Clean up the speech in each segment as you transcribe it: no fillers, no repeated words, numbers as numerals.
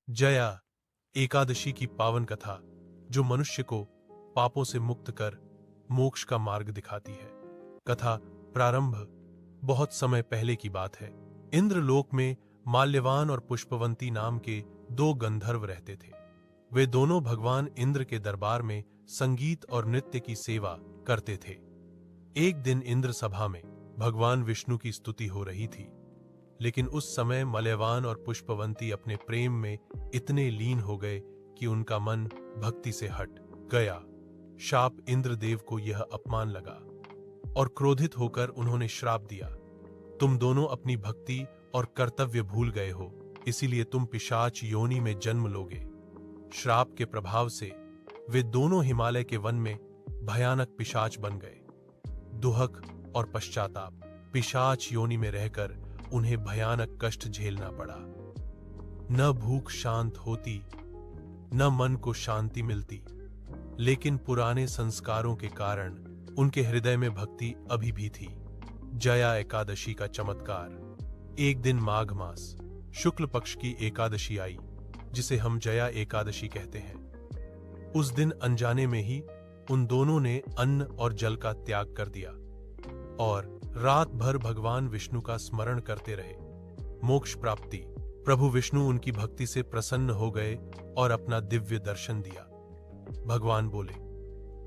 जया एकादशी की पावन कथा जो मनुष्य को पापों से मुक्त कर मोक्ष का मार्ग दिखाती है। कथा प्रारंभ बहुत समय पहले की बात है। इंद्रलोक में माल्यवान और पुष्पवंती नाम के दो गंधर्व रहते थे। वे दोनों भगवान इंद्र के दरबार में संगीत और नृत्य की सेवा करते थे। एक दिन इंद्र सभा में भगवान विष्णु की स्तुति हो रही थी, लेकिन उस समय माल्यवान और पुष्पवंती अपने प्रेम में इतने लीन हो गए कि उनका मन भक्ति से हट गया। शाप इंद्रदेव को यह अपमान लगा और क्रोधित होकर उन्होंने श्राप दिया, तुम दोनों अपनी भक्ति और कर्तव्य भूल गए हो, इसीलिए तुम पिशाच योनि में जन्म लोगे। श्राप के प्रभाव से वे दोनों हिमालय के वन में भयानक पिशाच बन गए। दुहक और पश्चाताप, पिशाच योनि में रहकर उन्हें भयानक कष्ट झेलना पड़ा। न भूख शांत होती, न मन को शांति मिलती, लेकिन पुराने संस्कारों के कारण उनके हृदय में भक्ति अभी भी थी। जया एकादशी का चमत्कार। एक दिन माघ मास शुक्ल पक्ष की एकादशी आई, जिसे हम जया एकादशी कहते हैं। उस दिन अनजाने में ही उन दोनों ने अन्न और जल का त्याग कर दिया और रात भर भगवान विष्णु का स्मरण करते रहे। मोक्ष प्राप्ति। प्रभु विष्णु उनकी भक्ति से प्रसन्न हो गए और अपना दिव्य दर्शन दिया। भगवान बोले,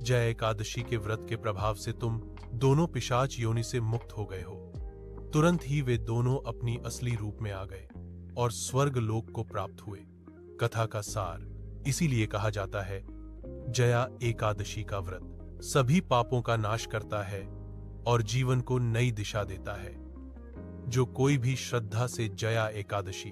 जय एकादशी के व्रत के प्रभाव से तुम दोनों पिशाच योनि से मुक्त हो गए हो। तुरंत ही वे दोनों अपनी असली रूप में आ गए और स्वर्ग लोक को प्राप्त हुए। कथा का सार। इसीलिए कहा जाता है, जया एकादशी का व्रत सभी पापों का नाश करता है और जीवन को नई दिशा देता है। जो कोई भी श्रद्धा से जया एकादशी